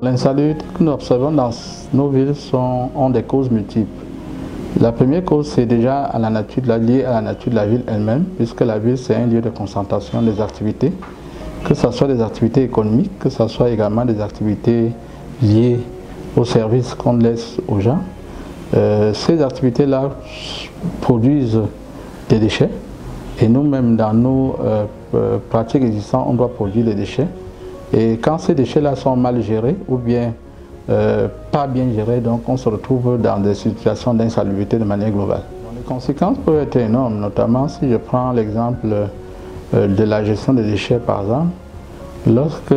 L'insalubrité que nous observons dans nos villes ont des causes multiples. La première cause, c'est déjà liée à la nature de la ville elle-même, puisque la ville, c'est un lieu de concentration des activités, que ce soit des activités économiques, que ce soit également des activités liées aux services qu'on laisse aux gens. Ces activités-là produisent des déchets, et nous-mêmes, dans nos pratiques existantes, on doit produire des déchets. Et quand ces déchets-là sont mal gérés ou bien pas bien gérés, donc on se retrouve dans des situations d'insalubrité de manière globale. Les conséquences peuvent être énormes, notamment si je prends l'exemple de la gestion des déchets par exemple. Lorsque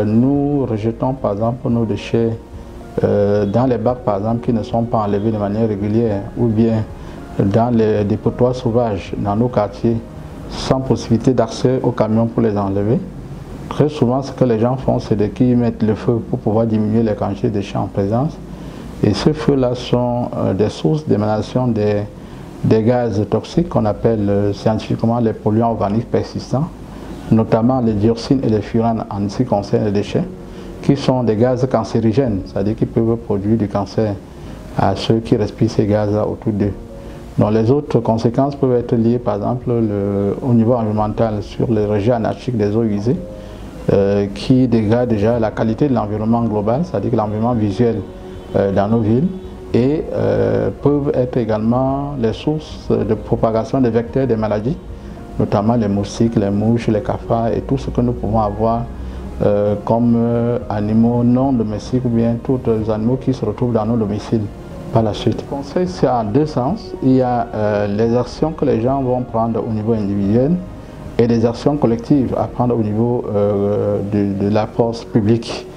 nous rejetons par exemple nos déchets dans les bacs par exemple qui ne sont pas enlevés de manière régulière ou bien dans les dépotoirs sauvages dans nos quartiers sans possibilité d'accès aux camions pour les enlever, très souvent, ce que les gens font, c'est qu'ils mettent le feu pour pouvoir diminuer les quantités de déchets en présence. Et ces feux-là sont des sources d'émanation des gaz toxiques qu'on appelle scientifiquement les polluants organiques persistants, notamment les dioxines et les furanes en ce qui concerne les déchets, qui sont des gaz cancérigènes, c'est-à-dire qu'ils peuvent produire du cancer à ceux qui respirent ces gaz autour d'eux. Donc les autres conséquences peuvent être liées, par exemple, au niveau environnemental sur les rejets anarchiques des eaux usées, qui dégradent déjà la qualité de l'environnement global, c'est-à-dire l'environnement visuel dans nos villes, et peuvent être également les sources de propagation des vecteurs des maladies, notamment les moustiques, les mouches, les cafards et tout ce que nous pouvons avoir comme animaux non domestiques ou bien tous les animaux qui se retrouvent dans nos domiciles par la suite. Le conseil, c'est en deux sens. Il y a les actions que les gens vont prendre au niveau individuel et des actions collectives à prendre au niveau de la force publique.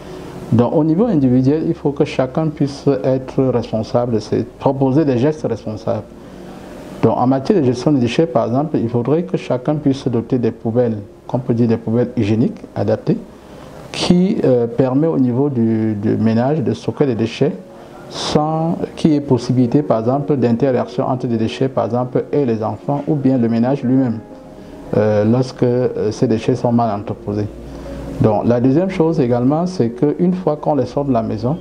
Donc au niveau individuel, il faut que chacun puisse être responsable, proposer des gestes responsables. Donc en matière de gestion des déchets, par exemple, il faudrait que chacun puisse se doter des poubelles, qu'on peut dire des poubelles hygiéniques adaptées, qui permet au niveau du ménage de stocker les déchets sans qu'il y ait possibilité, par exemple, d'interaction entre les déchets, par exemple, et les enfants, ou bien le ménage lui-même. Lorsque ces déchets sont mal entreposés. Donc la deuxième chose également, c'est qu'une fois qu'on les sort de la maison,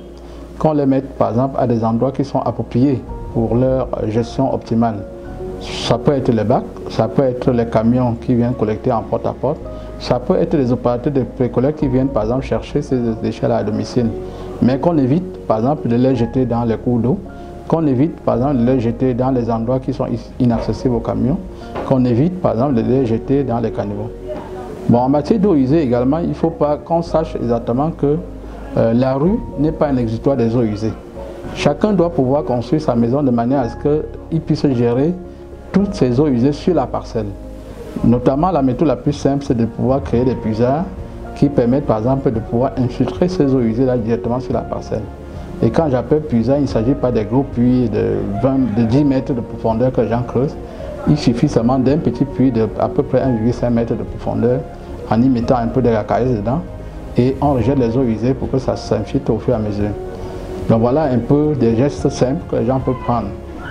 qu'on les mette par exemple à des endroits qui sont appropriés pour leur gestion optimale. Ça peut être les bacs, ça peut être les camions qui viennent collecter en porte-à-porte, ça peut être les opérateurs de précollecte qui viennent par exemple chercher ces déchets-là à domicile. Mais qu'on évite par exemple de les jeter dans les cours d'eau, qu'on évite par exemple de les jeter dans les endroits qui sont inaccessibles aux camions, qu'on évite par exemple de les jeter dans les caniveaux. Bon, en matière d'eau usée également, il ne faut pas qu'on sache exactement que la rue n'est pas un exutoire des eaux usées. Chacun doit pouvoir construire sa maison de manière à ce qu'il puisse gérer toutes ces eaux usées sur la parcelle. Notamment, la méthode la plus simple, c'est de pouvoir créer des puisards qui permettent par exemple de pouvoir infiltrer ces eaux usées là directement sur la parcelle. Et quand j'appelle puisard, il ne s'agit pas des gros puits de 10 mètres de profondeur que les gens creusent. Il suffit seulement d'un petit puits de à peu près 1,5 mètre de profondeur en y mettant un peu de racailleuse dedans et on rejette les eaux usées pour que ça s'infiltre au fur et à mesure. Donc voilà un peu des gestes simples que les gens peuvent prendre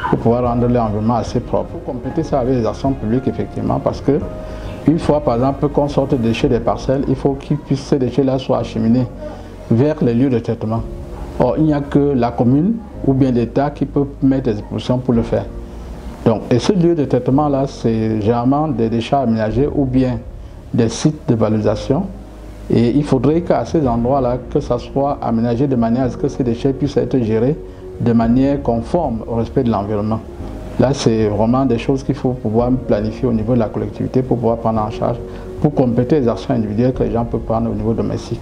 pour pouvoir rendre l'environnement assez propre. Il faut compléter ça avec les actions publiques effectivement parce que une fois par exemple qu'on sorte des déchets des parcelles, il faut que ces déchets-là soient acheminés vers les lieux de traitement. Or, il n'y a que la commune ou bien l'État qui peut mettre des dispositions pour le faire. Donc, et ce lieu de traitement-là, c'est généralement des déchets aménagés ou bien des sites de valorisation. Et il faudrait qu'à ces endroits-là, que ça soit aménagé de manière à ce que ces déchets puissent être gérés de manière conforme au respect de l'environnement. Là, c'est vraiment des choses qu'il faut pouvoir planifier au niveau de la collectivité pour pouvoir prendre en charge, pour compléter les actions individuelles que les gens peuvent prendre au niveau domestique.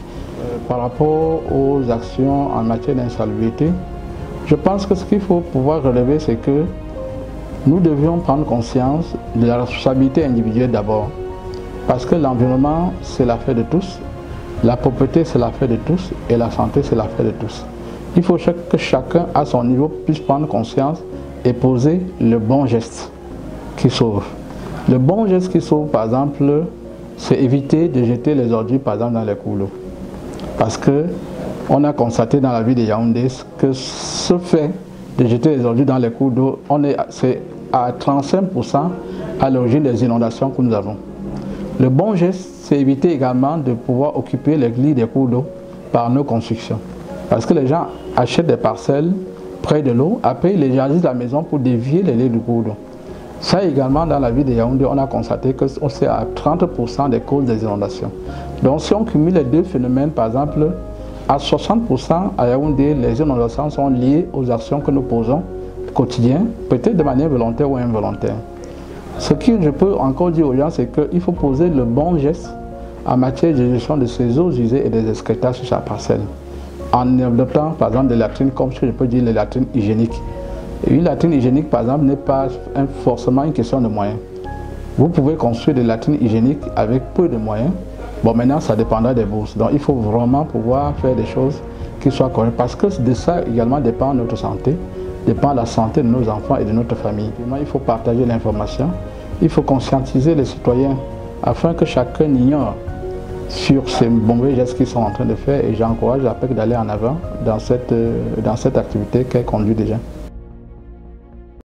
Par rapport aux actions en matière d'insalubrité, je pense que ce qu'il faut pouvoir relever, c'est que nous devions prendre conscience de la responsabilité individuelle d'abord. Parce que l'environnement, c'est l'affaire de tous, la propreté, c'est l'affaire de tous, et la santé, c'est l'affaire de tous. Il faut que chacun, à son niveau, puisse prendre conscience et poser le bon geste qui sauve. Le bon geste qui sauve, par exemple, c'est éviter de jeter les ordures, par exemple, dans les cours d'eau. Parce qu'on a constaté dans la ville de Yaoundé que ce fait de jeter les ordures dans les cours d'eau, c'est à 35% à l'origine des inondations que nous avons. Le bon geste, c'est éviter également de pouvoir occuper les lits des cours d'eau par nos constructions. Parce que les gens achètent des parcelles près de l'eau, après ils élargissent la maison pour dévier les lits du cours d'eau. Ça également, dans la ville de Yaoundé, on a constaté que c'est à 30% des causes des inondations. Donc si on cumule les deux phénomènes, par exemple, à 60% à Yaoundé, les inondations sont liées aux actions que nous posons quotidien, peut-être de manière volontaire ou involontaire. Ce que je peux encore dire aux gens, c'est qu'il faut poser le bon geste en matière de gestion de ces eaux usées et des excrétages sur sa parcelle. En adoptant par exemple des latrines comme ce que je peux dire les latrines hygiéniques. Et une latrine hygiénique par exemple n'est pas forcément une question de moyens. Vous pouvez construire des latrines hygiéniques avec peu de moyens. Bon, maintenant ça dépendra des bourses. Donc il faut vraiment pouvoir faire des choses qui soient correctes parce que de ça également dépend notre santé, dépend la santé de nos enfants et de notre famille. Il faut partager l'information, il faut conscientiser les citoyens afin que chacun ignore sur ces mauvais gestes qu'ils sont en train de faire et j'encourage la PEC d'aller en avant dans cette activité qu'elle conduit déjà.